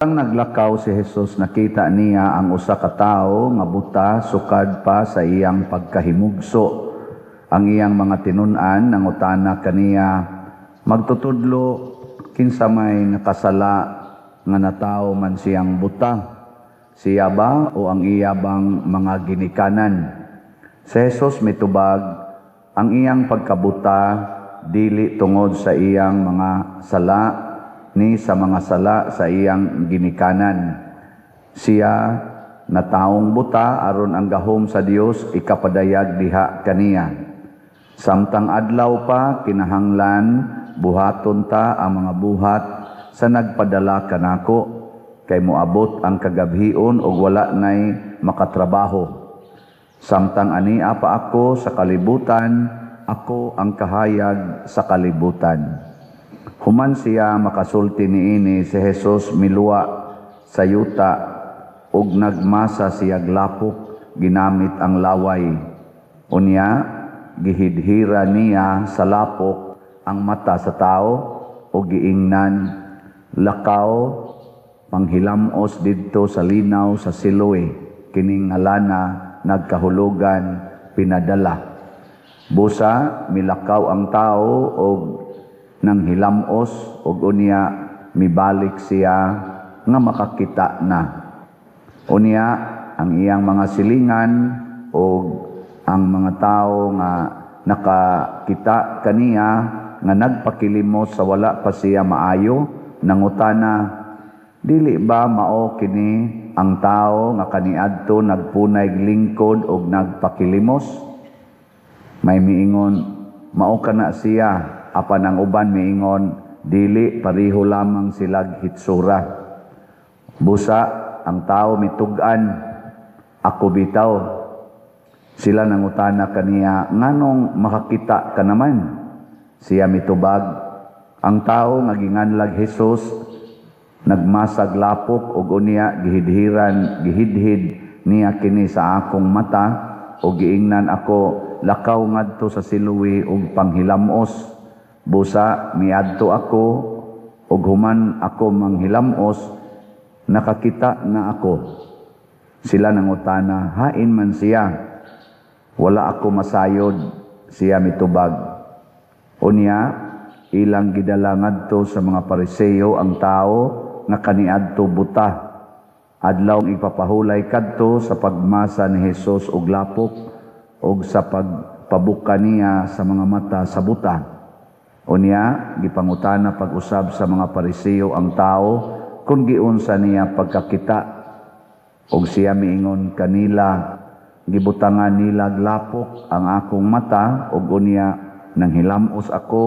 Ang naglakaw si Jesus, nakita niya ang usa ka tawo nga buta sukad pa sa iyang pagkahimugso. Ang iyang mga tinun-an nangutana kaniya, magtutudlo kinsa may nakasala nga natawo man siyang buta, siya ba o ang iya bang mga ginikanan? Si Jesus mitubag, ang iyang pagkabuta dili tungod sa iyang mga sala ni sa mga sala sa iyang ginikanan. Siya na taong buta aron ang gahom sa Dios ikapadayag diha kaniya. Samtang adlaw pa kinahanglan buhaton ta ang mga buhat sa nagpadala kanako, kay moabot ang kagabhion ug wala nay makatrabaho. Samtang ania pa ako sa kalibutan, ako ang kahayag sa kalibutan. Human siya makasulti niini, si Jesus miluwa sa yuta ug nagmasa siya glapok ginamit ang laway. Unya gihidhira niya sa lapok ang mata sa tao ug giingnan, lakaw panghilamos didto sa linaw sa Siloe, kining ngalana nagkahulugan pinadala. Busa milakaw ang tao og nang hilamos ug unya mibalik siya nga makakita na. Unya ang iyang mga silingan ug ang mga tao nga nakakita kaniya nga nagpakilimos sa wala pa siya maayo, nangutana, dili ba mao kini ang tao nga kaniadto nagpunay lingkod ug nagpakilimos? May miingon, mao kana siya. Apan ang uban miingon, dili pareho lamang silag hitsura. Busa ang tao mitug-an, ako bitaw. Sila nangutana kaniya, nganong makakita ka naman? Siya mitubag, ang tao nga ginganlag Jesus nagmasag lapok ug unya gihidhid niya kini sa akong mata ug giingnan ako, lakaw ngadto sa Siloe ug panghilamos. Busa miadto ako ug human ako manghilamos, nakakita na ako. Sila nangutana, hain man siya? Wala ako masayod, siya mitubag. Unya ilang gidala ngadto sa mga Pariseo ang tao nga kaniadto buta. Adlaw ipapahulay kadto sa pagmasa ni Jesus og lapok ug sa pagpabuka niya sa mga mata sa buta. Unya, gipangutana pag-usab sa mga Pariseo ang tao kung giunsa niya pagkakita. Og siya miingon kanila, gibutangan nila glapok ang akong mata ug unya nang hilamos ako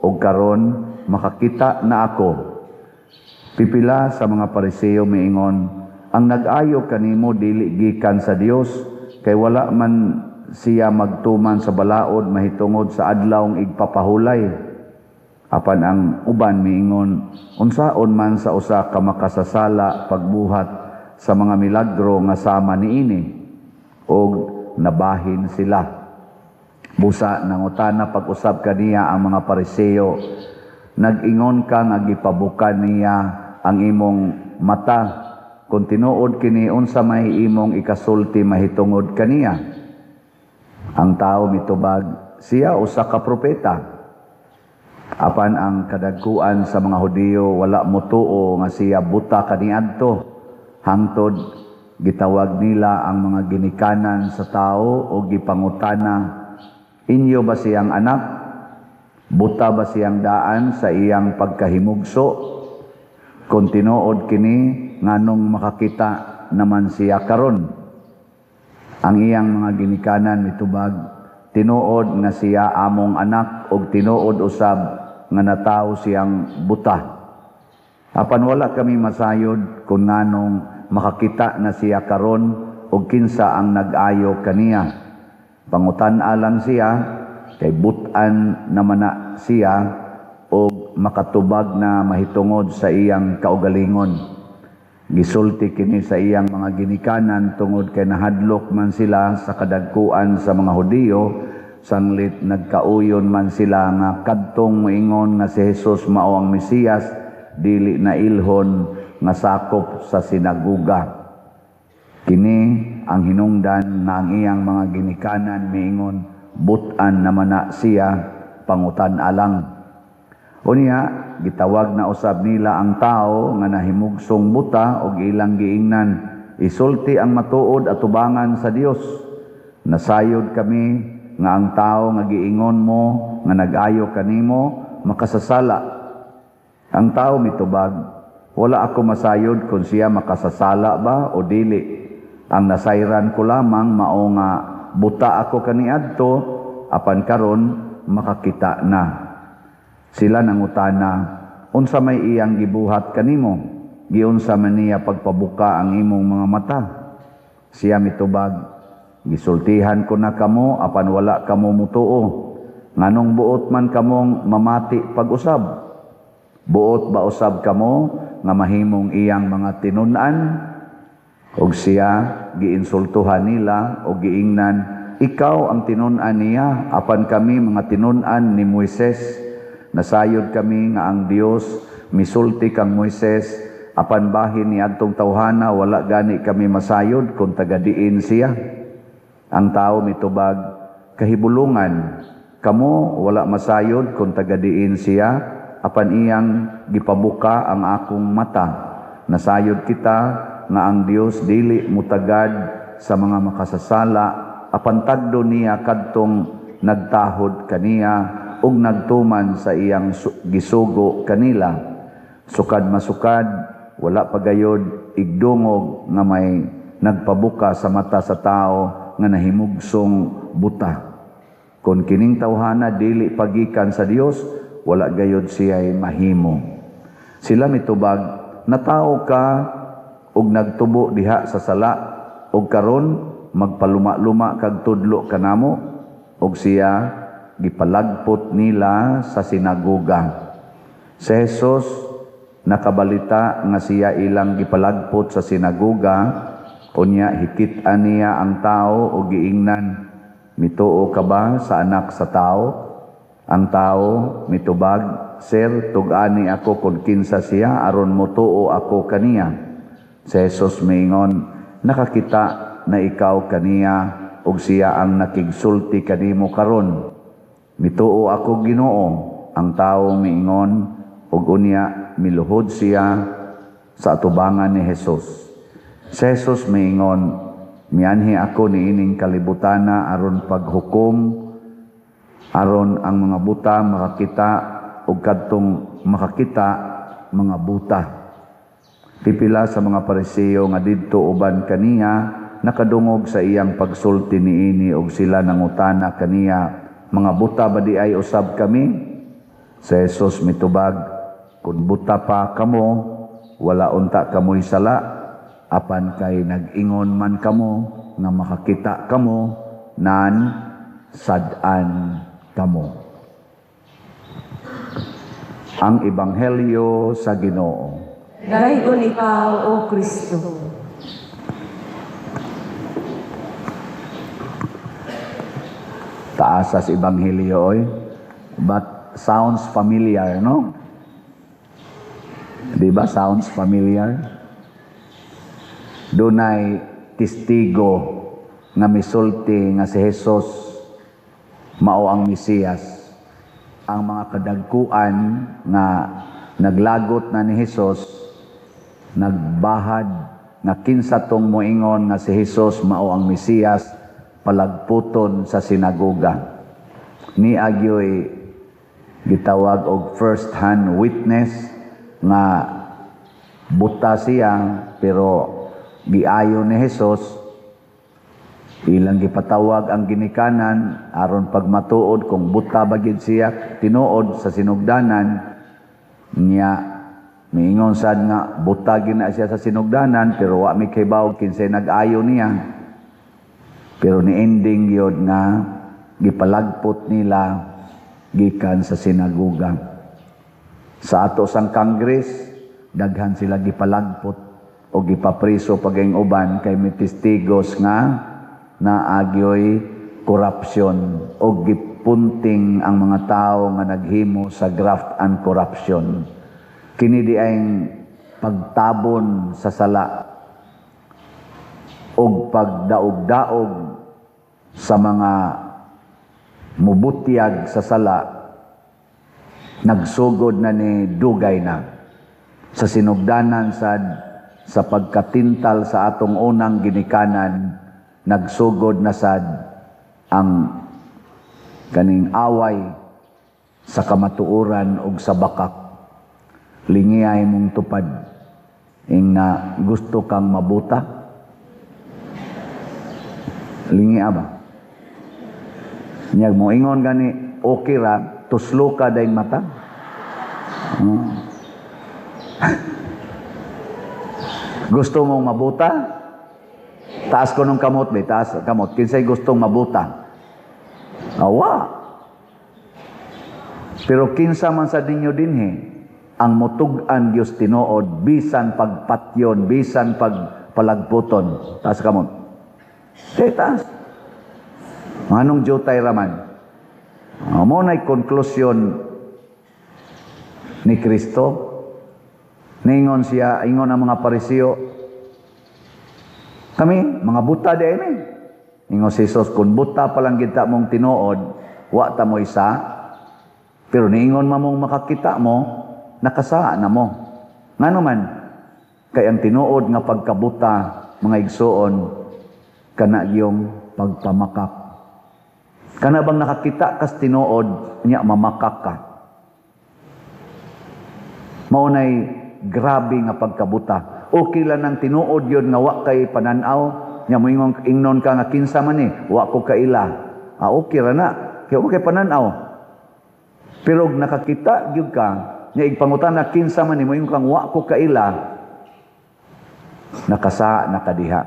ug karon makakita na ako. Pipila sa mga Pariseo miingon, ang nag-ayo kanimo dili gikan sa Dios, kay wala man siya magtuman sa balaod mahitungod sa adlawng igpapahulay. Apan ang uban miingon, unsaon man sa usa ka makasasala pagbuhat sa mga milagro nga sama niini, og nabahin sila. Busa nangutana pag-usab kaniya ang mga Pariseo, nag-ingon ka nga gipabukan niya ang imong mata, kung tinuod kini unsa may imong ikasulti mahitungod kaniya? Ang tao mitubag, siya usa ka propeta. Apan ang kadagkuan sa mga Hudiyo wala motuo nga siya buta kaniadto, hangtod gitawag nila ang mga ginikanan sa tao o gipangutana, inyo ba siyang anak? Buta ba siyang daan sa iyang pagkahimugso? Kung tinuod kini, nganong makakita naman siya karon? Ang iyang mga ginikanan mitubag, tinuod nga siya among anak ug tinuod usab nga natawo siyang buta. Apan wala kami masayod kung nganong makakita na siya karon ug kinsa ang nag-ayo kaniya. Pangutan-a lang siya kay but-an naman na siya ug makatubag na mahitungod sa iyang kaugalingon. Gisulti kini sa iyang mga ginikanan tungod kay nahadlok man sila sa kadagkuan sa mga Hudiyo, sanglit nagkauyon man sila nga kadtong moingon nga si Jesus mao ang Mesiyas, dili na ilhon nga sakop sa sinaguga. Kini ang hinungdan nga ang iyang mga ginikanan miingon butan naman na siya pangutan alang. Unya gitawag na usab nila ang tao nga nahimugsong buta og ilang giingnan isulti ang matuod at tubangan sa Dios. Nasayod kami nga ang tao nga giingon mo nga nag-ayo kanimo makasasala. Ang tao mitubag, wala ako masayod kung siya makasasala ba o dili. Ang nasayran ko lamang mao nga buta ako kaniadto apan karon makakita na. Sila nangutana, unsa may iyang gibuhat kanimo? Giunsa man niya pagpabuka ang imong mga mata? Siya mitubag, gisultihan ko na kamo apan wala kamo mutuo. Nganong buot man kamong mamati pag-usab? Buot ba usab kamo nga mahimong iyang mga tinun-an? Og siya giinsultuhan nila o giingnan, ikaw ang tinun-an niya apan kami mga tinun-an ni Moises. Nasayod kami nga ang Dios misulti kang Moises apan bahin ni adtong tawhana wala gani kami masayod kung tagadiin siya. Ang tao mitubag, kahibulungan kamo wala masayod kung tagadiin siya apan iyang gipabuka ang akong mata. Nasayod kita nga ang Dios dili mutagad sa mga makasasala apan tagdo niya kadtong nagtahod kaniya ug nagtuman sa iyang gisugo kanila. Sukad masukad wala pagayod igdungog nga may nagpabuka sa mata sa tao nga nahimugsong buta. Kung kining tawhana dili pagikan sa Dios wala gayod siya'y mahimo. Sila mitubag, natao ka ug nagtubo diha sa sala ug karon magpaluma-luma kag tudlo kanamo ug siya gipalagpot nila sa sinaguga. Si Jesus nakabalita nga siya ilang gipalagpot sa sinaguga unya hikit-an niya ang tao ug giingnan, mituo ka ba sa anak sa tao? Ang tao mitubag, Sir, tug-ani ako kung kinsa siya aron motuo ako kaniya. Si Jesus miingon, nakakita na ikaw kaniya ug siya ang nakigsulti kanimo karon. Mituo ako Ginoo. Ang tao miingon ug unya miluhod siya sa atubangan ni Jesus. Si Jesus miingon, mianhi ako niining kalibutana aron paghukom aron ang mga buta makakita ug kadtong makakita mga buta. Pipila sa mga Pariseo nga didto uban kaniya nakadungog sa iyang pagsulti niini ug sila nangutana kaniya, mga buta ba di ay usab kami? Si Jesus mitubag, kun buta pa kamo wala unta kamoy sala apan kay nag-ingon man kamo nga makakita kamo nan sad-an kamo. Ang Ebanghelyo sa Ginoo. Daygon ikaw, O Kristo. Taas sa Ebanghelyo oy, but sounds familiar, no? Di ba sounds familiar? Dunay testigo nga misulti nga si Jesus mao ang Mesiyas. Ang mga kadagkuan nga naglagot na ni Jesus nagbahad nga kinsa tong moingon nga si Jesus mao ang Mesiyas palagputon sa sinagoga. Ni agyoy gitawag og first hand witness nga buta siya pero giayo ni Jesus ilang gipatawag ang ginikanan aron pagmatuod kung buta ba gid siya tinuod sa sinugdanan niya miingon sad nga buta gid na siya sa sinugdanan pero wa mi kaybaw kinsay nag-ayo niya. Pero ni ending yun nga gipalagpot nila gikan sa sinaguga. Sa ato sang Congress daghan sila gipalagpot o gipapriso paging uban kay may testigos nga naagyoy korupsyon o gipunting ang mga tao nga naghimo sa graft and corruption. Kini di ay pagtabon sa sala o pagdaog-daog sa mga mubutyag sa sala, nagsugod na ni dugay na sa sinugdanan sa pagkatintal sa atong unang ginikanan, nagsugod na sad ang kaning away sa kamatuoran ug sa bakak. Lingiyay mong tupad ing na gusto kang mabuta. Lingiya ba? Nyag mo ingon gani okay ra, tuslo ka daing mata. Gusto mong mabuta? Taas ko nung kamot, be. Taas kamot. Kinsay gustong mabuta? Awa. Pero kinsa man sa ninyo dinhi, ang mutug-an Diyos tinuod, bisan pagpatyon, bisan pagpalagputon. Taas kamot. Taas. Anong jutay raman? Mo na'y konklusyon ni Kristo. Ningon siya, ingon ang mga Pariseo, kami, mga buta din eh. Ingon si Jesus, kung buta palang kita mong tinuod, wa ta mo isa, pero niingon mong makakita mo, nakasa na mo. Nga naman, kay ang tinuod nga pagkabuta, mga igsoon, kana yung pagpamakak. Kana bang nakakita kas tinuod, niya mamakak ka. Maunay, grabe nga pagkabuta. Okay lang ang tinuod yun nga wa kay pananaw. Nya mo ingnon ka nga kinsa man ni, wa ko kaila. Okay ra na. Kaya okay pananaw. Pero nakakita gyud ka, nya igpangutan na kinsa man ni mo ingon kang wa ko kaila. Nakasa nakadiha.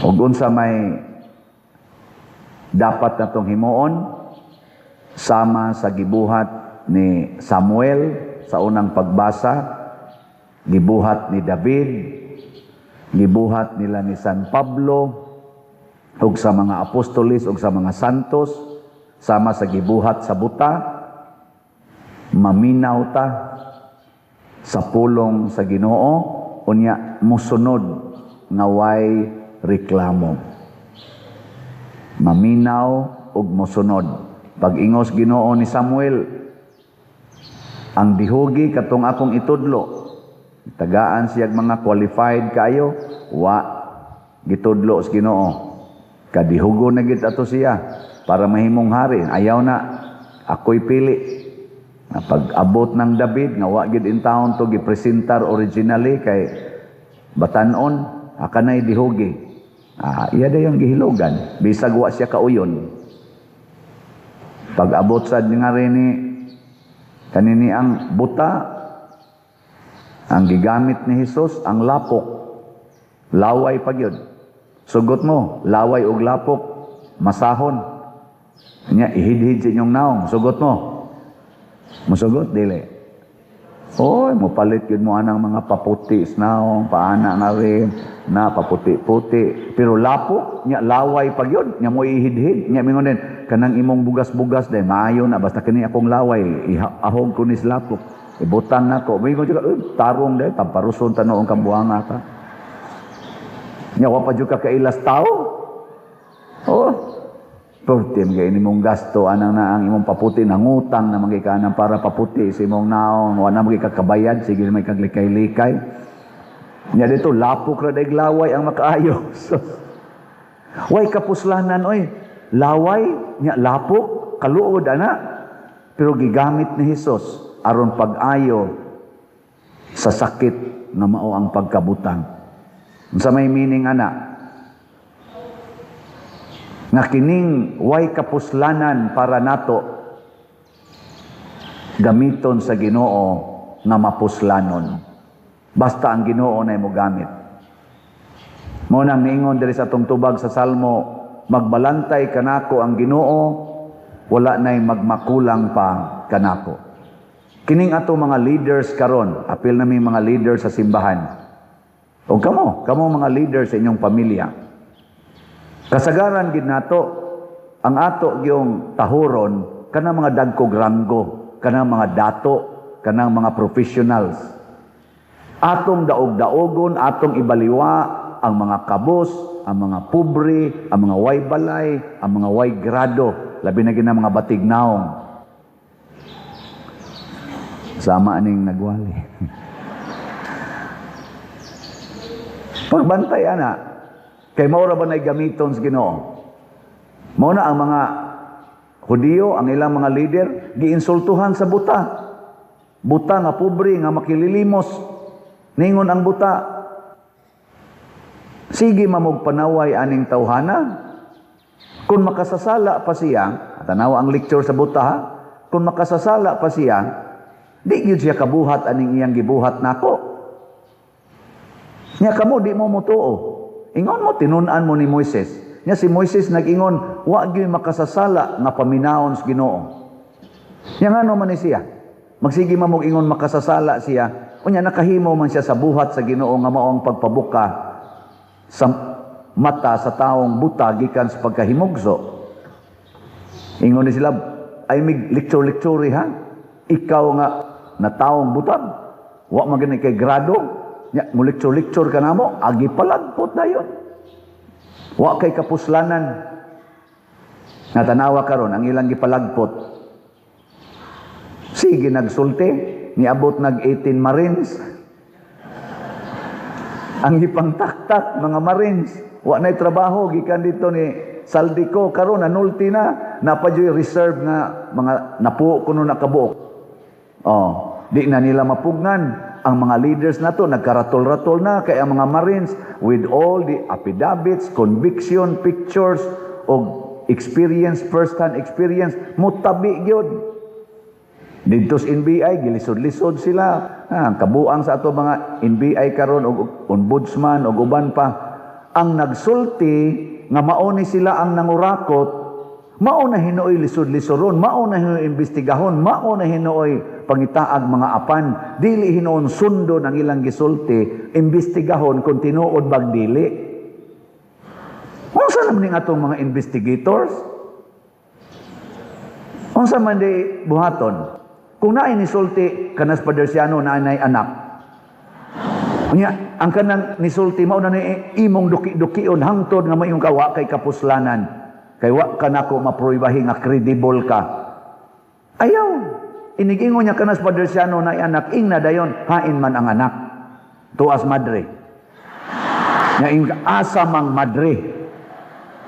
Og unsa may dapat natong himuon sama sa gibuhat ni Samuel sa unang pagbasa, gibuhat ni David, gibuhat nila ni San Pablo, ug sa mga apostolis ug sa mga santos, sama sa gibuhat sa buta, maminaw ta sa pulong sa Ginoo, unya musunod nga way reklamo. Maminaw ug musunod. Pag-ingos Ginoo ni Samuel, ang dihugi katong akong itudlo, tagaan siyag mga qualified kayo, wa gitudlo sa Ginoo. Kadihugo na gid ato siya para mahimong hari. Ayaw na, ako'y pili. Na pag-abot ng David, nga wa gid in town to gipresentar originally kay batanon, akanay dihugi. Iya da yung gihilogan. Bisag wa siya kauyon. Pag-abot sad nga rin ni kanini ang buta, ang gigamit ni Jesus, ang lapok, laway pagyod. Sugot mo, laway og lapok, masahon. Nya ihid-hid sa inyong naong, sugot mo. Musugot, dili. Oy, mupalit yun mo anang mga paputi, naong, paana nga rin, na paputi-puti. Pero lapok, nya laway pagyod, nya mo ihid-hid, nya mingon din, kanang imong bugas-bugas din, maayo na, basta kini akong laway, ahog ko nis lapok, ibutang na ko. May mga tarong din, tamparuson tanoong kambuanga ka. Nyawa pa dyan ka kailas tao. Oh, Tortim, kaya imong gasto, anang na ang imong paputi, nangutang na magikanan para paputi, si imong naong, wala magikakabayad, sige may kaglikay-likay. Nya dito, lapok ra daig laway ang makaayo. So, way kapuslanan, oy. Laway, nya lapok, kaluod, ana. Pero gigamit ni Jesus aron pag-ayo sa sakit nga mao ang pagkabutang. Sa may meaning, ana, nga kining way kapuslanan para nato gamiton sa Ginoo nga mapuslanon. Basta ang Ginoo na mo gamit. Mo nang niingon diri sa atong tubag sa Salmo, magbalantay kanako ang Ginoo, wala nay magmakulang pa kanako. Kining ato mga leaders karon, apil na may mga leaders sa simbahan. O kamo mga leaders sa inyong pamilya. Kasagaran gid nato ang ato gyung tahuron kana mga dagkog ranggo, kana mga dato kanang mga professionals. Atong daog-daogon, atong ibaliwa ang mga kabos, ang mga pobre, ang mga way balay, ang mga way grado, labi na gina mga batignaong. Sama aning nagwali. Pagbantay ana, kay maura ba na'y gamiton sa Ginoo? Mauna ang mga Hudiyo, ang ilang mga leader, giinsultuhan sa buta. Buta nga pobre, nga makililimos. Ningon ang buta. Sige mamog panaway aning tawhana. Kung makasasala pa siya, tanawa ang lecture sa buta ha, kung makasasala pa siya, di gyud siya kabuhat aning iyang gibuhat nako. Nya kamo di mo mutuo. Ingon mo tinunan mo ni Moises. Nya si Moises nag-ingon, wa gyud makasasala nga paminaon sa Ginoo. Nya ngano man ni siya? Magsige mamog ingon makasasala siya. Unya nakahimo man siya sa buhat sa Ginoo nga maong pagpabuka sa mata sa taong buta gikan sa pagkahimugso. Ingon ni sila, ay mig lecture ha. Ikaw nga na taong butag, wa magani kay grado, nya mo lecture ka namo, agi palagpot dayon. Wa kay kapuslanan. Natanawa karon ang ilang gipalagpot. Sige nagsulti, niabot nag 18 Marines. Ang ipangtaktak mga Marines, wa na'y trabaho gikan dito ni Saldico karon nanulti na napadyoy reserve nga mga napuo kuno nakabuok. Di na nila mapugnan ang mga leaders nato nagkaratol-ratol na kay ang mga Marines with all the affidavits, conviction, pictures og experience, first-hand experience mutabi gyud. Dito sa NBI, gilisod-lisod sila. Kabuang sa ato mga NBI karon og ombudsman og uban pa. Ang nagsulti nga mauni sila ang nangurakot, mao na hinuoy lisod-lisoron, mao na hinuoy imbestigahon, mao na hinuoy pangitaag mga apan, dili hinuon sundo ng ilang gisulti, imbestigahon kung tinuod bag dili. Unsa naman ning atong mga investigators? Unsa man di buhaton? Kung naay nisulti kanas Padersiano na anay anak. Unya, ang kanang nisulti mao na ni imong duki-dukion hangtod nga mayong kawa kay kapuslanan. Kay wa kanako mapruibahi nga credible ka. Ayaw. Inigingon niya kanas Padersiano na anak ing na dayon hain man ang anak. Tuas madre. Nya ing asa mang madre.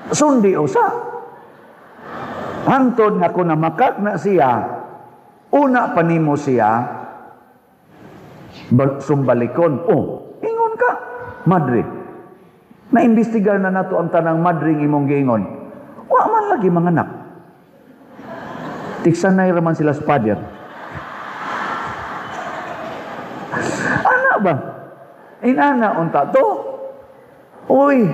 Sundi usa. Hangtod nga kun namakak na siya, una panimo siya sumbalikon. Ingon ka, madre. Na-imbestigar na nato ang tanang madring imong giingon. Wa man lagi mga anak. Tiksanay raman sila sa pader. Ana ba? Inana unta to. Uy,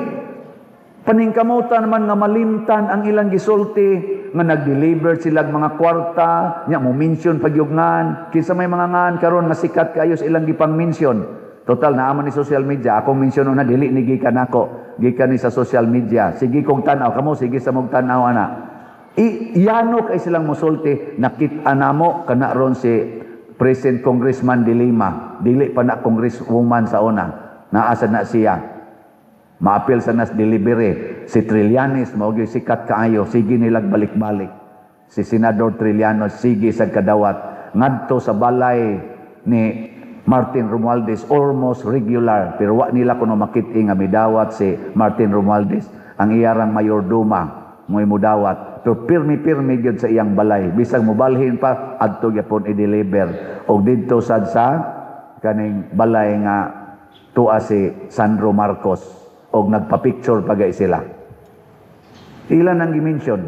paningkamutan naman nga malimtan ang ilang gisulti nga nag-deliver sila mga kwarta, nya mo mention pagyugngan, kinsa may mga ngan karon nga sikat kayo sa ilang gipang-mention. Total naaman ni social media, akong mention na dili ni gikan ako, gikan ni sa social media. Sige kong tanaw kamo, sige sa mong tanaw ana. Iyano kay silang mosulti, nakita namo kana ron si President Congressman de Lima, dili pa na congresswoman sa una, naasa na siya. Maapil sa nas delivery. Si Trillanes, maugay sikat kaayo, sige nilag balik-balik. Si Senador Trillanes, sige sa kadawat. Ngadto sa balay ni Martin Romualdez, almost regular. Pero wa nila kuno makiti nga midawat si Martin Romualdez. Ang iyarang mayordoma, mo'y mudawat. Pero pirmi-pirmi gyud sa iyang balay. Bisag mobalhin pa, adto gyapon i-deliver. O dito sa kaning balay nga tuwa si Sandro Marcos. O nagpa-picture pagay sila. Ilan ang gimension?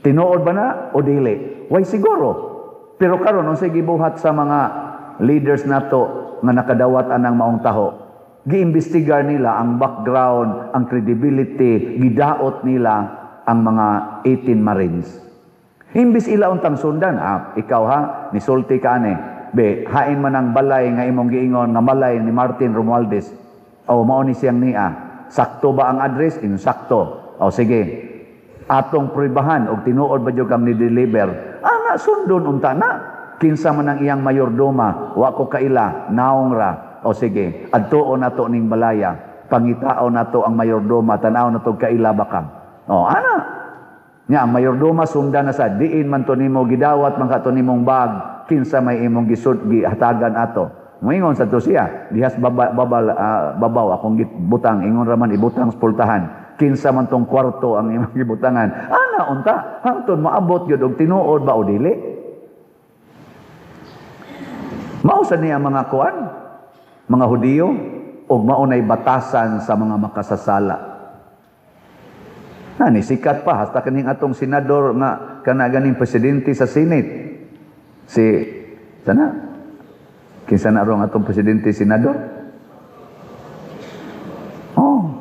Tinuod ba na o dili? Why siguro? Pero karon unsay gibuhat sa mga leaders nato nga nakadawat anang maong taho. Giimbestigar nila ang background, ang credibility, gidaot nila ang mga 18 Marines. Imbis ila untang sundan, ikaw ha, nisulti ka ani. Be, hain man ang balay nga imong giingon nga balay ni Martin Romualdez. O mao ni siyang niya. Sakto ba ang address? Insakto. O sige, atong pribahan o tinuod ba yung kang ni-deliver? Ana, sundon unta na. kinsa man ang iyang mayordoma, wa ko kaila, naong ra. O sige, adtuon nato ning balaya, pangitao nato ang mayordoma, tanaw nato kaila baka. O, ana. Nya, ang mayordoma sundan na sa diin man to nimo gidawat man ka to nimong bag, kinsa may imong gihatagan ato. Moingon sa to siya, dihas babaw akong butang, ingon raman ibutang sa pultahan. Kinsa man tong kwarto ang imong gibutangan. Ana unta, hangtod maabot gyud og tinuod ba o dili? Mao sa niya mga kuan, mga Hudiyo, ug maunay batasan sa mga makasasala. Ni sikat pa hasta kaning atong senador nga kana ganing presidente sa Senate. Si sana kinsa na rong atong presidente senador? Oh.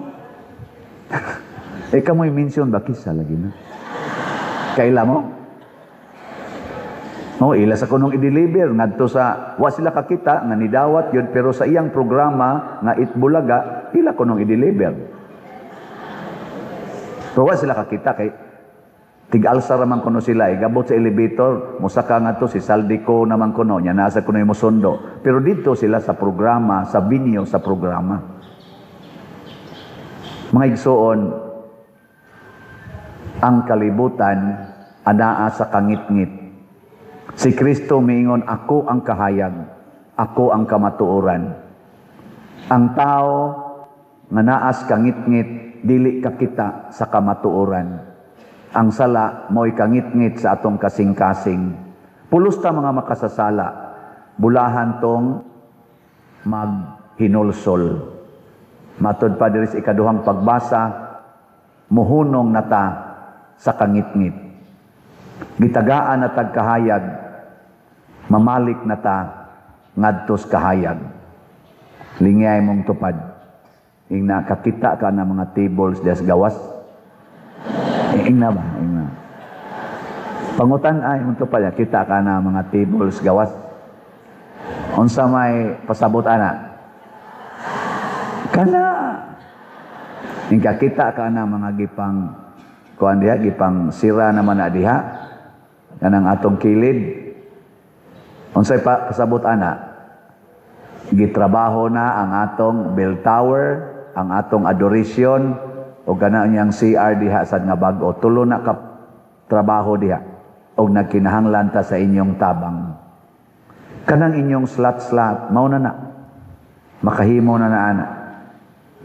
Kamoy mention ba kisa lagi na? Kaila mo? No, ila sa kunong i-deliver ngadto sa wa sila kakita nga nidawat yun pero sa iyang programa nga Itbulaga ila kunong i-deliver. Pero wa sila kakita kay tig-alsa raman kuno sila gabot sa elevator mosaka nga to si Saldico naman kuno nya nasa kuno mo sundo. Pero dito sila sa programa, sa binyo sa programa. Mga igsoon, ang kalibutan anaa sa kangit-ngit. Si Kristo miingon, ako ang kahayag, ako ang kamatuoran. Ang tao nga naas kangit-ngit, dili kakita sa kamatuoran. Ang sala mo'y kangit-ngit sa atong kasing-kasing. Pulos ta mga makasasala, bulahan tong maghinulsol. Matod pa diri sa ikaduhang pagbasa, muhunong nata sa kangit-ngit. Gitagaan na tagkahayag, mamalik na ta ngadtos kahayag. Lingay mong tupad. Ing nakakita ka na mga tables des gawas. Ing na ba? Ing na. Pangutan ay mong tupad. Kita ka na mga tables gawas. Unsa may pasabot ana? Kana. Ing kakita ka na mga gipang kuan diha, gipang sira naman na diha. Kanang atong kilid. Unsay pa kasabot ana? Gitrabaho na ang atong bell tower, ang atong adoration, o gana niyang CR diha sad nga bag-o. Tulo na ka trabaho diha. O nagkinahanglan ta sa inyong tabang. Kanang inyong slot-slot, mao na na. Makahimo na na ana.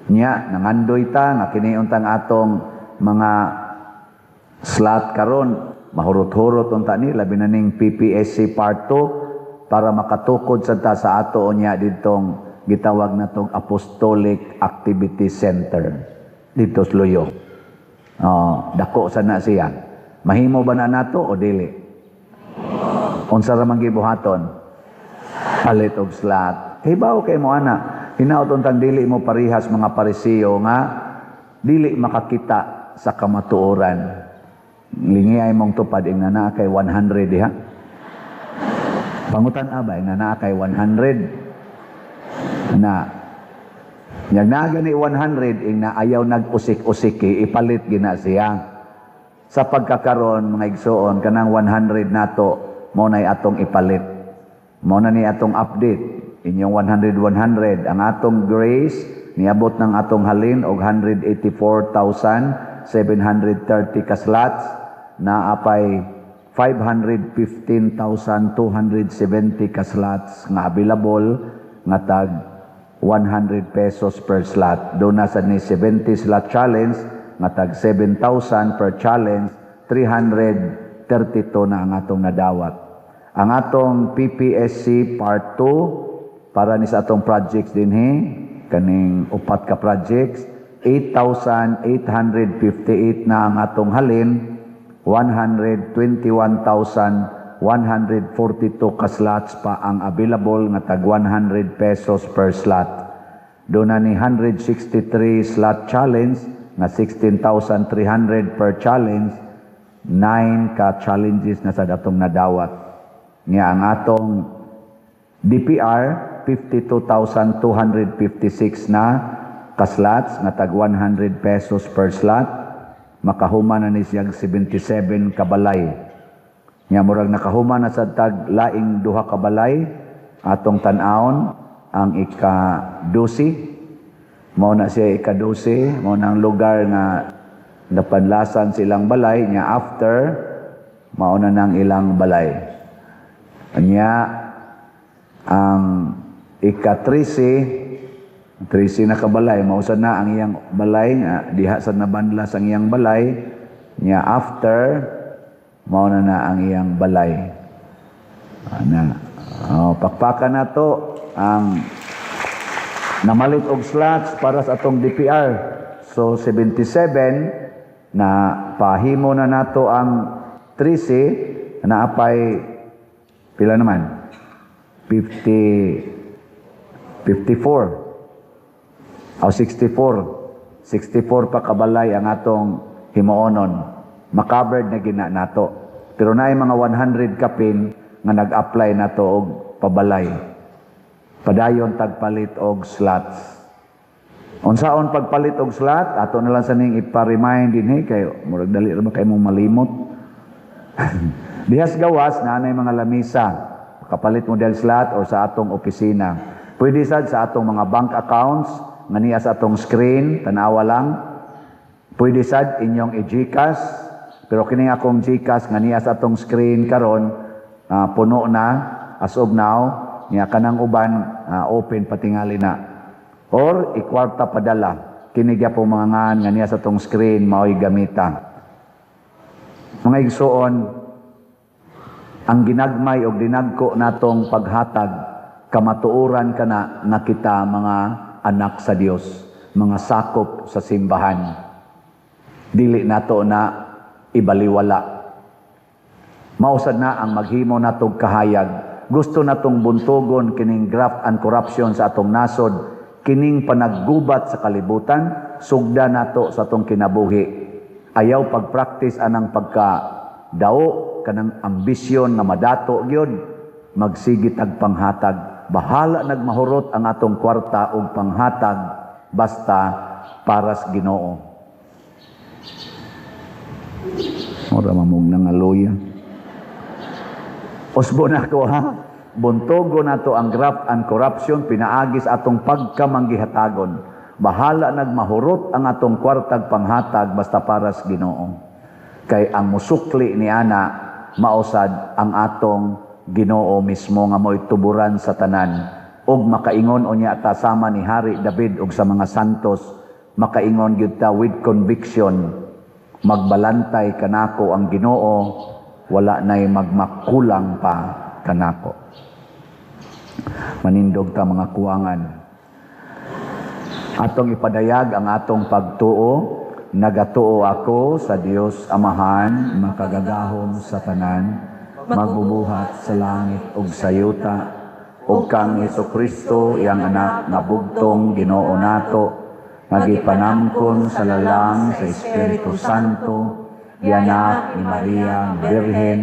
Nya, nangandoy ta, nga kiniuntang atong mga slot karon mahurot-hurot unta ni labi na ning PPSC Part 2 para makatukod sa ta sa ato unya ditong gitawag natong Apostolic Activity Center dito sa Luyo. Dako sana siya. Mahimo ba na nato o dili? Unsa ra man gibuhaton? Palit og slot. Hibaw kay mo ana, hinaot untang dili mo parihas mga Parisiyo nga dili makakita sa kamatuoran. Lingiyay mong tupad ing na kay 100 diha. Pangutan abay na kay 100 na yang nagani 100 ing na ayaw nag-usik-usiki ipalit gina siya. Sa pagkakaron mga igsoon kanang 100 nato mo nay atong ipalit. Mo na ni atong update inyong 100 ang atong grace niabot ng atong halin og 184,730 ka slots na apay 515,270 ka slots nga available nga tag 100 pesos per slot. Doon na sa ni 70 slot challenge nga tag 7,000 per challenge, 332 na ang atong nadawat. Ang atong PPSC Part 2 para ni sa atong projects dinhi kaning upat ka projects 8,858 na ang atong halin, 121,142 ka slots pa ang available nga tag 100 pesos per slot. Doon na ni 163 slot challenge nga 16,300 per challenge, 9 ka challenges na sa datong nadawat. Nga ang atong DPR 52,256 na ka-slots nga tag 100 pesos per slot, makahuman na ni siyang 77 kabalay. Nya murag nakahuman na sa tag laing duha ka balay atong tan-awon ang ika-12. Mao na siya ika-12, mao nang lugar nga napanlasan silang balay nya after mao na nang ilang balay. Nya ang ika-13 na kabalay, mausad na ang iyang balay, diha sa nabanlas ang iyang balay, niya after, mauna na ang iyang balay. Pakpakan na to, ang namalit og slots para sa atong DPR. So, 77, na pahimo na nato ang 13, na apay, pila naman? 54. O 64 pa kabalay ang atong himuonon. Makabered na gina nato. Pero naay mga 100 kapin nga nag-apply nato og pabalay. Padayon tagpalit og slots. Unsaon pagpalit og slot, ato na lang sa ning ipa-remind din kayo. Murag dali ra ba kay mong malimot. Dihas gawas na anay mga lamisa. Kapalit mo del slot o sa atong opisina. Pwede sad sa atong mga bank accounts nga niya sa atong screen, tanawa lang. Pwede sad inyong i-GCash, pero kining akong GCash nga niya sa atong screen karon puno na as of now, niya kanang uban open patingali na. Or ikwarta padala, kinigya po mga ngan nga niya sa atong screen mao'y gamita. Mga igsuon, ang ginagmay o dinagko natong paghatag, kamatuoran ka na kita mga anak sa Dios, mga sakop sa simbahan. Dili nato na ibaliwala. Mausad na ang maghimo natong kahayag. Gusto natong buntogon kining graft and corruption sa atong nasod, kining panaggubat sa kalibutan, sugda nato sa atong kinabuhi. Ayaw pagpractice anang pagkadao, kanang ambisyon na madato gyud, magsigit ag panghatag. Bahala nagmahurot ang atong kwarta o panghatag basta paras Ginoo. Ora mamong nangaluya. Osbo na ko ha. Buntogo na to ang graft and corruption, pinaagis atong pagkamanggihatagon. Bahala nagmahurot ang atong kwartag panghatag basta paras Ginoo. Kay ang musukli ni ana mausad ang atong Ginoo mismo nga mo'y tuburan sa tanan ug makaingon unya ta sama ni Hari David ug sa mga santos, makaingon gyud ta with conviction, magbalantay kanako ang Ginoo, wala nay magmakulang pa kanako. Manindog ta mga kuwangan. Atong ipadayag ang atong pagtuo. Nagatuo ako sa Dios Amahan, makagagahom sa tanan, magbubuhat sa langit ug sa yuta, ug kang Hesukristo iyang anak nga bugtong Ginoo nato, nagipanamkon sa lalang sa Espiritu Santo, gianak ni Maria Birhen,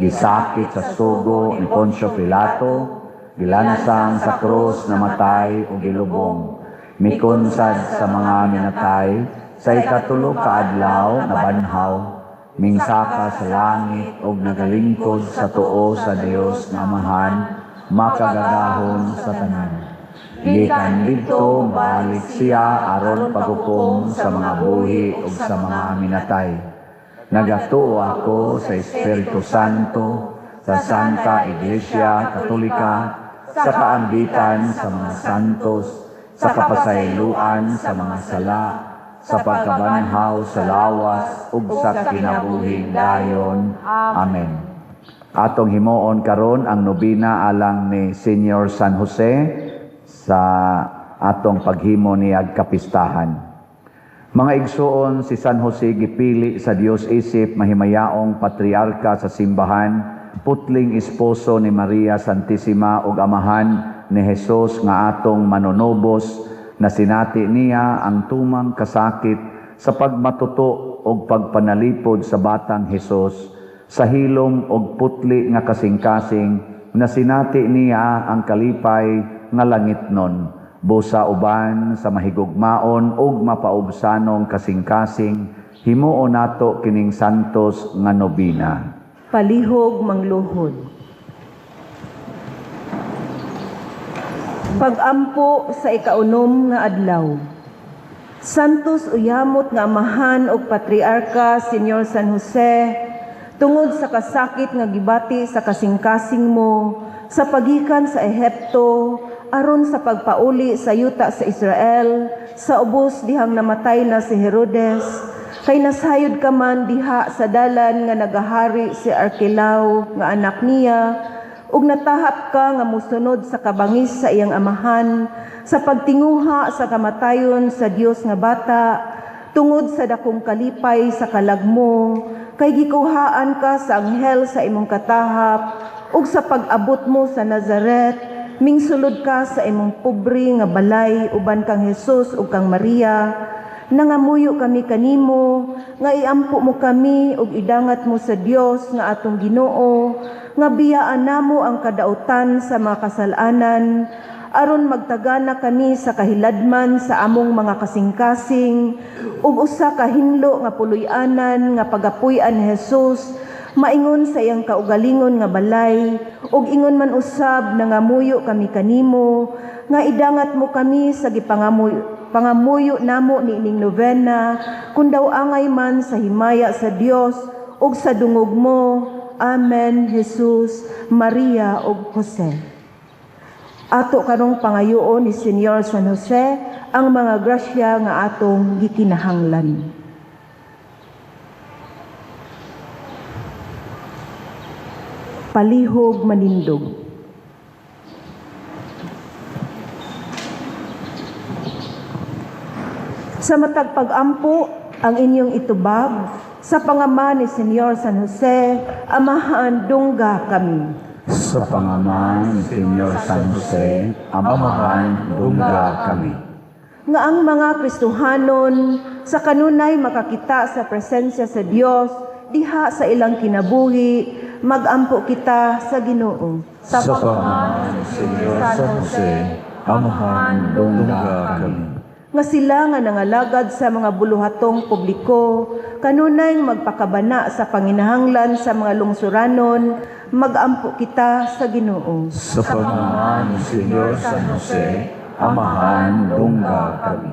gisakit sa sugo ni Poncio Pilato, gilansang sa krus namatay ug gilubong, mikunsad sa mga minatay, sa ikatulo ka adlaw na banhaw, mingsaka sa langit ug nagalingkod sa tuo sa Dios nga Amahan, makagagahon sa tanan. Gikan didto balik siya aron paghukom sa mga buhi ug sa mga minatay. Nagatuo ako sa Espiritu Santo, sa Santa Iglesia Katolika, sa kaambitan sa mga santos, sa kapasayloan sa mga sala, sa pagkabanhaw sa lawas ug sa kinabuhing dayon. Amen. Atong himuon karon ang nobina alang ni Senior San Jose sa atong paghimo niyag kapistahan. Mga igsuon, si San Jose gipili sa Dios isip mahimayaong patriarka sa simbahan, putling esposo ni Maria Santissima ug amahan ni Jesus nga atong manunubos, na sinati niya ang tumang kasakit sa pagmatuto o pagpanalipod sa batang Hesus, sa hilom o putli nga kasing-kasing, na sinati niya ang kalipay nga langitnon, busa uban sa mahigugmaon o mapaubsanong kasing-kasing, himuon nato kining santos nga nobina. Palihog mangluhod. Pagampo sa ikaunom nga adlaw. Santos uyamot nga amahan og patriarka Senyor San Jose, tungod sa kasakit nga gibati sa kasing-kasing mo, sa pagikan sa Ehipto, aron sa pagpauli sa yuta sa Israel, sa ubos dihang namatay na si Herodes, kay nasayod ka man diha sa dalan nga nagahari si Arkelao nga anak niya, ug natahap ka nga musunod sa kabangis sa iyang amahan, sa pagtinguha sa kamatayon sa Dios nga bata, tungod sa dakong kalipay sa kalagmo, kay gikuhaan ka sa anghel sa imong katahap, ug sa pag-abot mo sa Nazaret, mingsulod ka sa imong pobre nga balay, uban kang Jesus ug kang Maria, nangamuyo kami kanimo, nga iampo mo kami ug idangat mo sa Dios nga atong Ginoo, nga biyaan namo ang kadautan sa mga kasalanan, aron magtagana kami sa kahiladman sa among mga kasing-kasing, ug usa ka hinlo nga puloy-anan nga pagapuy-an ni Jesus, maingon sa iyang kaugalingon nga balay, ug ingon man usab nangamuyo kami kanimo, nga idangat mo kami sa pangamuyo namo ni ining novena, kung daw angay man sa himaya sa Dios, ug sa dungog mo. Amen, Jesus, Maria ug Jose. Ato karong pangayoon ni Senyor San Jose ang mga grasya nga atong gikinahanglan. Palihog manindog. Sa matag pag-ampo ang inyong itubag, sa pangama ni Senyor San Jose, amahan dungga kami. Sa pangalan ni Senyor San Jose, amahan dungga kami. Nga ang mga Kristohanon sa kanunay makakita sa presensya sa Dios diha sa ilang kinabuhi, magampo kita sa Ginoo. Sa pangalan ni Senyor San Jose, amahan dungga kami. Nga sila nga nangalagad sa mga buluhatong publiko, kanunay magpakabana sa panginahanglan sa mga lungsuranon, magampo kita sa Ginoo. Sa pangalan ni Senyor San Jose, amahan dungga kami.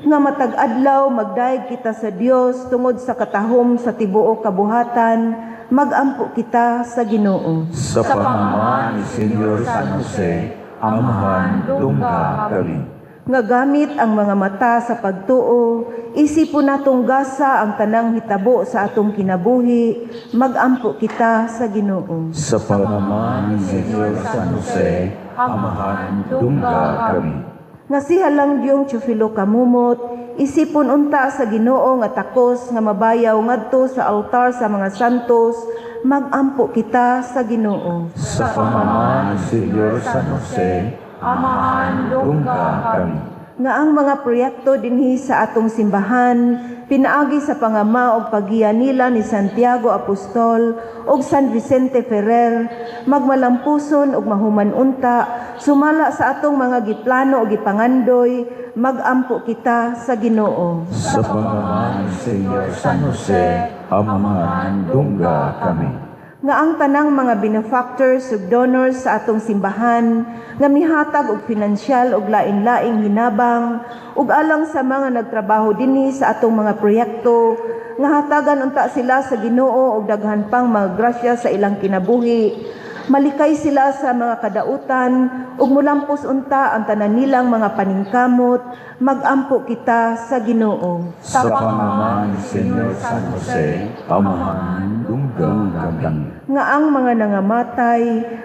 Nga matag-adlaw magdaig kita sa Dios tungod sa katahom sa tibuok kabuhatan, magampo kita sa Ginoo. Sa pangalan ni Senyor San Jose, amahan dungga kami. Nga gamit ang mga mata sa pagtuo, isipon natong gasa ang tanang hitabo sa atong kinabuhi, magampo kita sa Ginoo. Sa pangalan ni Senyor San Jose, amahan dungga kami. Nga si halang diyong Teofilo kamumot, isipon unta sa Ginoo nga takos nga mabayaw ngadto sa altar sa mga santos, magampo kita sa Ginoo. Sa pangalan ni Senyor San Jose, amahan dungga kami. Nga ang mga proyekto dinhi sa atong simbahan, pinaagi sa pangama o paggiyan nila ni Santiago Apostol o San Vicente Ferrer, magmalampuson o mahuman unta, sumala sa atong mga giplano o gipangandoy, magampo kita sa Ginoo. Sa pangalan ni Senyor San Jose, amahan dungga kami. Nga ang tanang mga benefactors ug donors sa atong simbahan nga mihatag og pinansyal ug lain-laing hinabang ug alang sa mga nagtrabaho dinhi sa atong mga proyekto nga hatagan unta sila sa Ginoo og daghan pang mga grasya sa ilang kinabuhi. Malikay sila sa mga kadautan ug mulampos unta ang tanan nilang mga paningkamot, magampo kita sa Ginoo. Sa pangalan ni Senyor San Jose, amahan dungga kami. Nga ang mga nangamatay,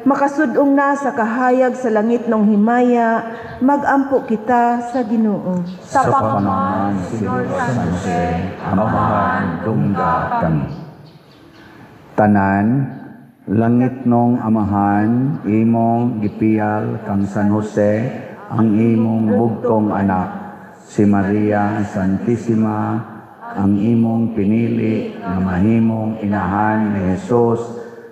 makasudong na sa kahayag sa langit ng himaya, magampo kita sa Ginoo. Sa pangalan ni Senyor San Jose, amahan dungga kami. Tanan, langit nong amahan, imong gipiyal kang San Jose, ang imong bugtong anak, si Maria Santissima, ang imong pinili na mahimong inahan ni Jesus,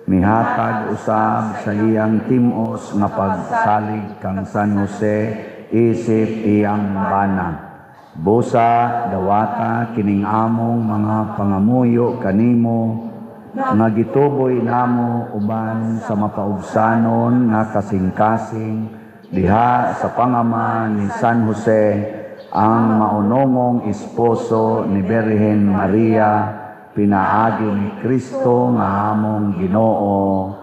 mihatag usab sa iyang timos nga pagsalig kang San Jose, isip iyang bana. Busa, dawata, kining among mga pangamuyo kanimo, nga gituboy namo uban sa mapaubsanon nga kasing-kasing diha sa pangaman ni San Jose, ang maunongong esposo ni Birhen Maria, pinaagi ni Kristo nga among Ginoo.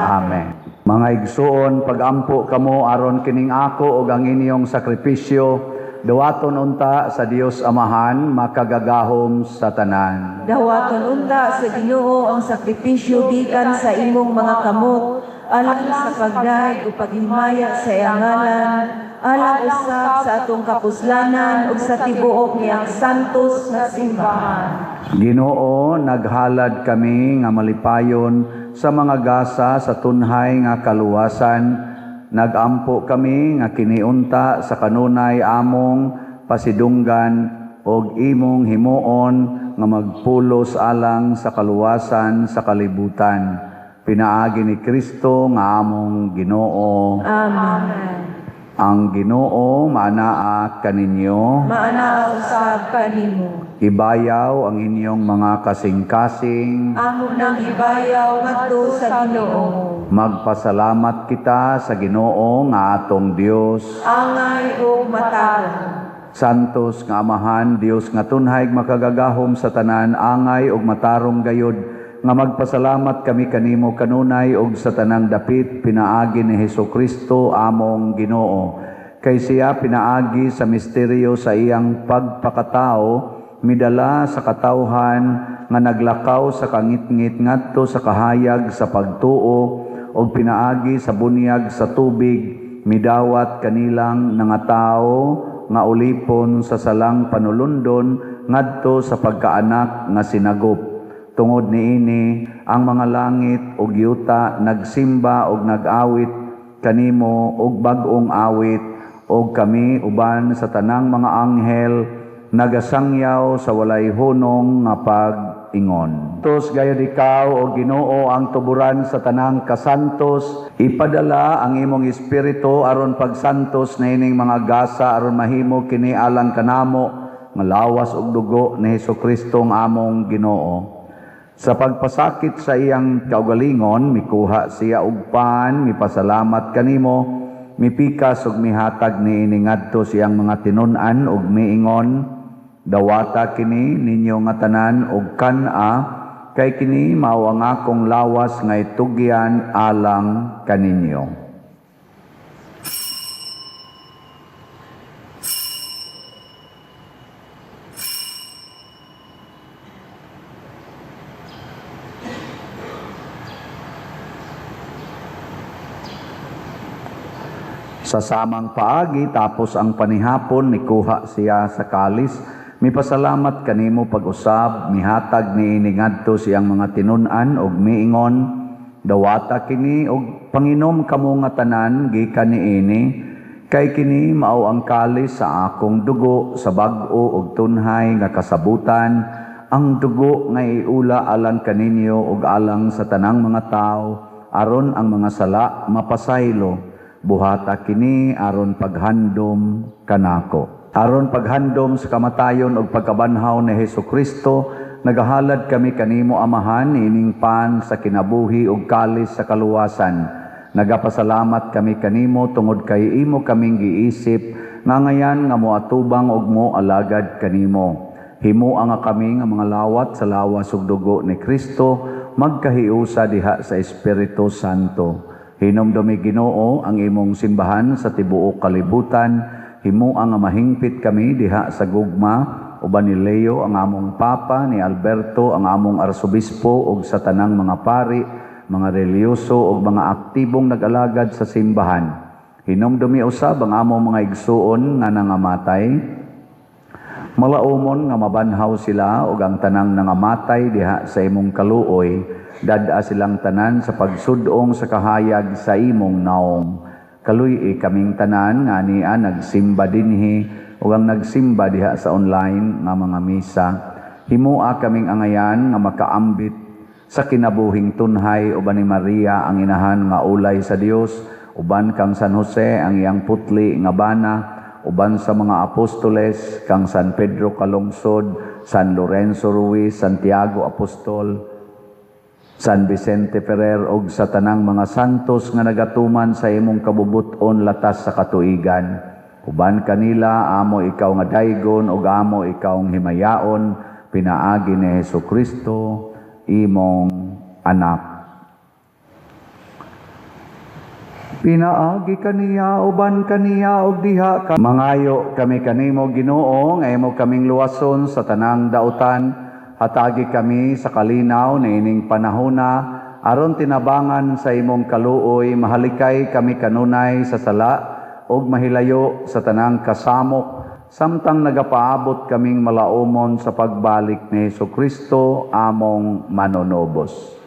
Amen. Mga igsoon, pagampo kamo aron kining ako ug ang inyong sakripisyo, dawaton unta sa Dios Amahan, makagagahom sa tanan. Dawaton unta sa Ginoo ang sakripisyo gikan sa imong mga kamot, alang sa pagdaig o paghimaya sa iyang ngalan, alang usab sa atong kapuslanan ug sa tibuok niyang santos nga simbahan. Ginoo, naghalad kami nga malipayon sa mga gasa sa tunhay nga kaluwasan. Nagampo kami nga kiniunta sa kanunay among pasidunggan og imong himuon nga magpulos alang sa kaluwasan sa kalibutan. Pinaagi ni Kristo nga among Ginoo. Amen. Ang Ginoo maanaa kaninyo. Maana usab kanimo. Ibayaw ang inyong mga kasing-kasing. Amo nang ibayaw ngadto sa Ginoo. Magpasalamat kita sa Ginoo nga atong Dios. Angay o matarong. Santos nga Amahan, Dios nga tunhay makagagahom sa tanan, angay ug matarong gayod, nga magpasalamat kami kanimo kanunay ug sa tanang dapit pinaagi ni Hesukristo among Ginoo. Kay siya pinaagi sa misteryo sa iyang pagpakatao, midala sa katawhan nga naglakaw sa kangit-ngit ngadto sa kahayag sa pagtuo ug pinaagi sa bunyag sa tubig, midawat kanilang nangatao nga ulipon sa salang panulundon ngadto sa pagkaanak nga sinagop. Tungod niini ang mga langit ug yuta nagsimba ug nag-awit kanimo og bag-ong awit, ug kami uban sa tanang mga anghel nagasangyaw sa walay hunong nga pag-ingon. Tos gayud ikaw o Ginoo ang tuburan sa tanang kasantos, ipadala ang imong espiritu aron pagsantos na ining mga gasa aron mahimo kini alang kanamo nga lawas ug dugo ni Hesukristo ang among Ginoo. Sa pagpasakit sa iyang kaugalingon, mikuha siya og pan, mipasalamat kanimo, mipikas ug mihatag niini ngadto siyang mga tinun-an ug miingon, dawata kini ninyo nga tanan og kan-a, kay kini mao ang akong lawas nga itugyan alang kaninyo. Sa samang paagi tapos ang panihapon mikuha siya sa kalis, mipasalamat kanimo pag-usab, mihatag niini ngadto siyang mga tinun-an ug miingon, dawata kini og panginom kamo nga tanan gikan niini, kay kini mao ang kalis sa akong dugo sa bag-o ug tunhay nga kasabutan, ang dugo nga iula alang kaninyo ug alang sa tanang mga tawo, aron ang mga sala mapasaylo. Buhata kini aron paghandom kanako. Aron paghandom sa kamatayon ug pagkabanhaw ni Hesukristo, nagahalad kami kanimo Amahan ining pan sa kinabuhi ug kalis sa kaluwasan. Nagapasalamat kami kanimo tungod kay imo kaming giisip nga ngayan nga moatubang ug moalagad kanimo. Himua nga kami nga mga lawat sa lawas ug dugo ni Kristo, magkahiusa diha sa Espiritu Santo. Hinumdumi Ginoo ang imong simbahan sa tibuok kalibutan, himua nga mahingpit kami diha sa gugma, uban ni Leo ang among Papa, ni Alberto ang among Arsobispo ug sa tanang mga pari, mga reliyoso ug mga aktibong nag-alagad sa simbahan. Hinumdumi usab ang among mga igsuon nga nangamatay, malaumon nga mabanhaw sila ug ang tanang nangamatay diha sa imong kaluoy, dada silang tanan sa pagsudong sa kahayag sa imong naong. Kaluy kaming tanan nga niya nagsimba dinhi ug ang nagsimba diha sa online nga mga misa. Himua kaming angayan nga makaambit sa kinabuhing tunhay uban ni Maria ang inahan nga ulay sa Dios, uban kang San Jose ang iyang putli nga bana, uban sa mga apostoles kang San Pedro Kalungsod, San Lorenzo Ruiz, Santiago Apostol, San Vicente Ferrer og sa tanang mga santos nga nagatuman sa imong kabubuton latas sa katuigan. Uban kanila amo ikaw nga daygon ug amo ikaw ang himayaon pinaagi ni Hesukristo imong anak. Pinaagi kaniya, uban kaniya, og diha ka. Mangayo kami kanimo Ginoo, nga imo kaming luwason sa tanang dautan, hatagi kami sa kalinaw na ining panahona, aron tinabangan sa imong kaluoy, mahalikay kami kanunay sa sala, og mahilayo sa tanang kasamok, samtang nagapaabot kaming malaumon sa pagbalik ni Hesukristo, among manonobos.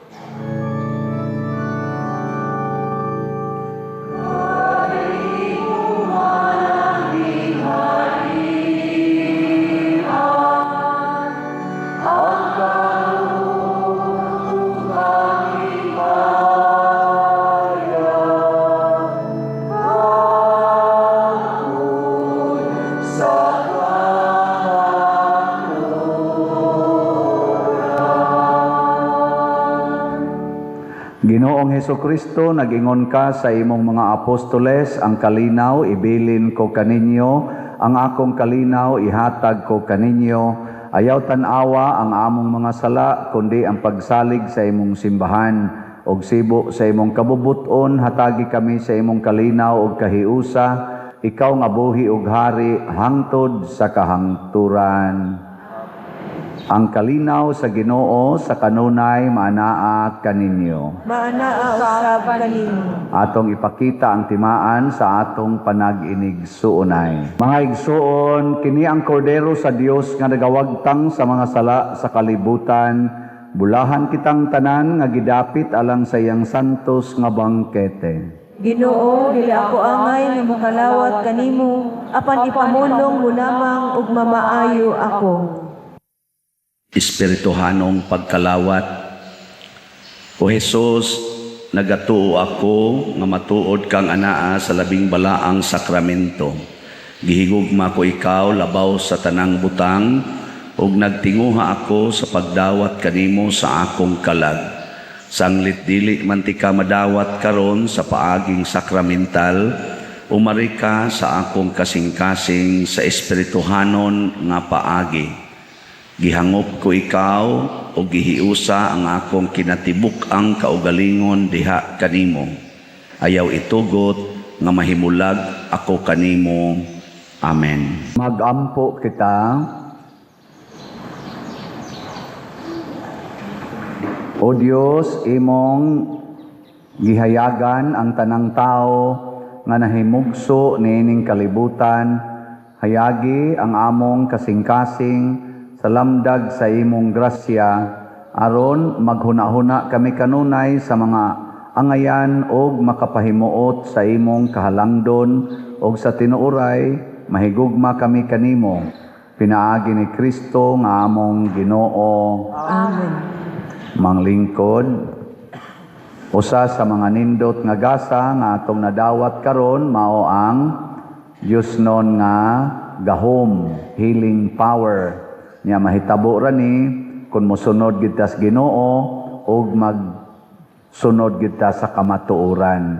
Ginoong Hesukristo, nag-ingon ka sa imong mga apostoles, ang kalinaw ibilin ko kaninyo, ang akong kalinaw ihatag ko kaninyo. Ayaw tanawa ang among mga sala, kundi ang pagsalig sa imong simbahan. Og sibo sa imong kabubuton, hatagi kami sa imong kalinaw og kahiusa, ikaw nga buhi ug hari, hangtod sa kahangturan. Ang kalinaw sa Ginoo sa kanunay maanaa kaninyo. Maanaa usab kanimo. Atong ipakita ang timaan sa atong panag-inig suunay. Mga igsuon, kini ang kordero sa Dios nga nagawagtang sa mga sala sa kalibutan. Bulahan kitang tanan nga gidapit alang sa iyang santos nga bangkete. Ginoo, dili ako angay nga makalawat kanimo, apan ipamulong mo lamang ug mamaayo ako. Espirituhanong pagkalawat. O Jesus, nagatuo ako nga matuod kang anaa sa labing balaang sakramento. Gihigugma ko ikaw labaw sa tanang butang ug nagtinguha ako sa pagdawat kanimo sa akong kalag. Sanglit dili man ti ka madawat karon sa paaging sakramental, umari ka sa akong kasing-kasing sa espirituhanon nga paagi. Gihangop ko ikaw o gihiusa ang akong kinatibuk ang kaugalingon diha kanimo. Ayaw itugot nga mahimulag ako kanimo. Amen. Magampo kita. O Dios, imong gihayagan ang tanang tao nga nahimugso niining kalibutan, hayagi ang among kasing-kasing sa lamdag sa imong grasya, aron maghuna-huna kami kanunay sa mga angayan og makapahimuot sa imong kahalangdon og sa tinuoray, mahigugma kami kanimo. Pinaagi ni Kristo nga among Ginoo. Amen. Manglingkod, usa sa mga nindot nga gasa nga atong nadawat karon mao ang Diosnon nga gahom, healing power. Nya mahitabo ra ni kung mosunod gid ta sa Ginoo ug magsunod gid ta sa kamatuoran.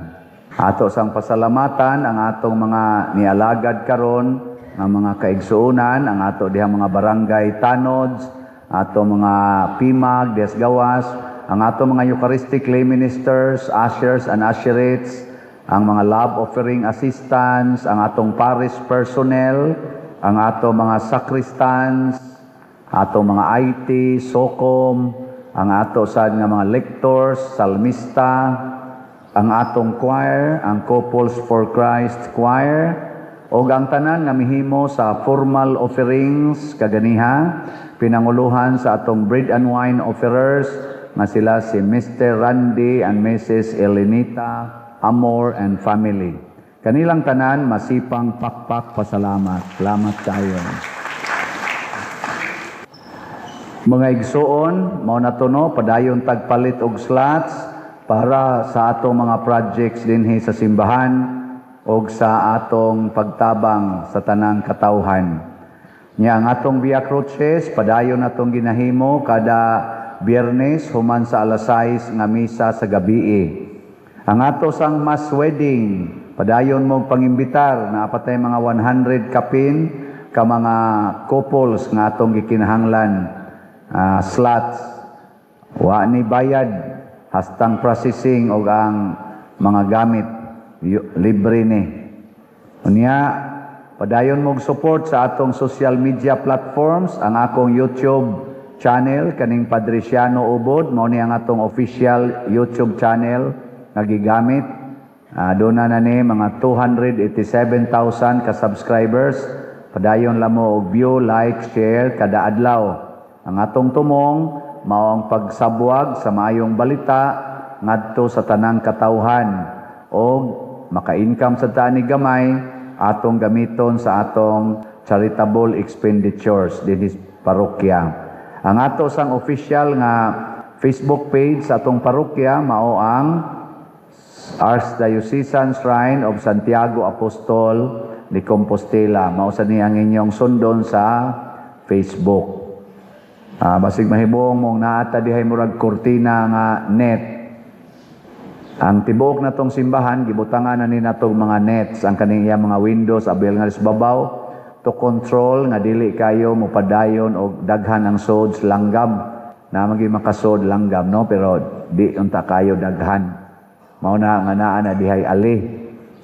Ato sang pasalamatan ang atong mga nialagad karon nga mga kaigsuonan, ang ato diha mga barangay tanods, ato mga pimag diha sa gawas, ang ato mga Eucharistic lay ministers, ushers and usherettes, ang mga love offering assistants, ang atong parish personnel, ang ato mga sacristans, ato mga IT, SOCOM, ang ato sad nga mga lectors, salmista, ang atong choir, ang Couples for Christ choir, o ang tanan nga mihimo sa formal offerings kaganiha, pinanguluhan sa atong bread and wine offerers, nga sila si Mr. Randy and Mrs. Elenita Amor and family. Kanilang tanan, masipang pakpak pasalamat. Salamat kayo. Mga igsoon, mao na to no, padayon tagpalit og slots para sa atong mga projects dinhi sa simbahan og sa atong pagtabang sa tanang katawhan. Nya ang atong Via Crucis, padayon natong ginahimo kada Biyernes human sa alas 6 nga misa sa gabi. Ang ato sang mass wedding, padayon mo pangimbitar na apatay mga 100 kapin ka mga couples nga atong gikinahanglan, slots. Wa ni bayad, hastang processing o ang mga gamit, libre ni. Unya, padayon mong support sa atong social media platforms, ang akong YouTube channel, kaning Padresiano Ubod, mao ni ang atong official YouTube channel nga gigamit. Doon na ni mga 287,000 ka subscribers. Padayon lang mo og view, like, share kada adlaw. Ang atong tumong mao ang pagsabwag sa maayong balita ngadto sa tanang katawhan og maka-income sa tani gamay atong gamiton sa atong charitable expenditures dinhi parokya. Ang ato sang official nga Facebook page sa atong parokya mao ang Archdiocesan Shrine of Santiago Apostol de Compostela. Mao sa niyang inyong sundon sa Facebook. Basig mahibong mong naata dihay murag kurtina nga net. Ang tibuok na tong simbahan, gibutangan na ni natong mga nets, ang kaniyang mga windows, abil nga babaw, to control nga dili kayo mupadayon o daghan ang sods langgam. Na magi makasod langgam, no? Pero di unta kayo daghan. Mao na nga naa na dihay ali.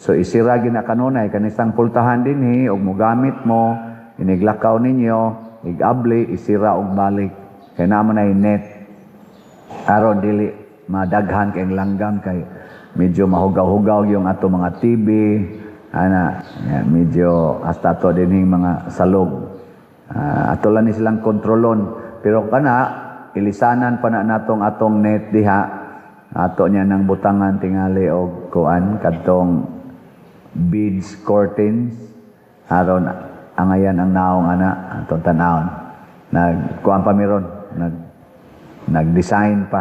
So isira gina kanunay kanisang pultahan dinhi og mogamit mo, iniglakaw ninyo, igabli, isira og balik. Kaya naman ay net. Aron dili madaghan kay langgam kay medyo mahugaw-hugaw yung ato mga TV, medyo hasta to dinhi mga salog. Ato lang ni silang kontrolon. Pero kana ilisanan pa na natong atong net diha. Ato niya ng butangan tingali og kuan kadtong beads curtains aron angayan ang naong ana atong tanawon. Nagkuan pa miron, nag-design pa.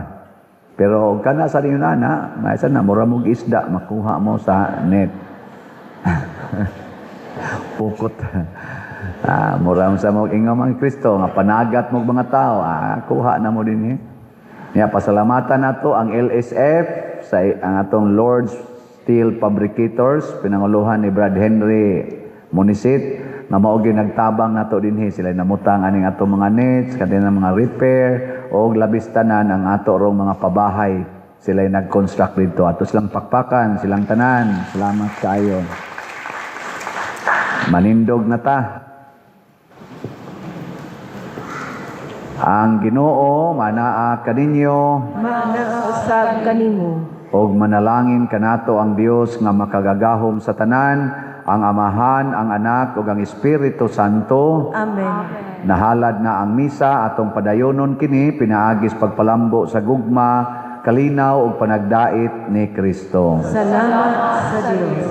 Pero kana sa ninyo na, maysa na mura mong isda makuha mo sa net. Pukot. Mura mo sa mga ingam ang Kristo nga panagat mo mga tao, kuha na mo din pasalamatan nato ang LSF sa ang atong Lord's Steel Fabricators, pinanguluhan ni Brad Henry Munisit, na mao nagtabang nato dinhi sila namutang aning atong mga nets, kanang mga repair o labis tanan ang ato rong mga pabahay. Sila nag-construct dito. Ato silang pakpakan, silang tanan. Salamat kayo. Manindog na ta. Ang Ginoo manaa kaninyo, Manaa usab kanimo. og manalangin kanato ang Dios nga makagagahom sa tanan, ang Amahan, ang Anak, ug ang Espiritu Santo. Amen. Nahalad na ang misa, atong padayonon kini, pinaagis pagpalambo sa gugma, kalinaw ug panagdait ni Kristo. Salamat sa Dios.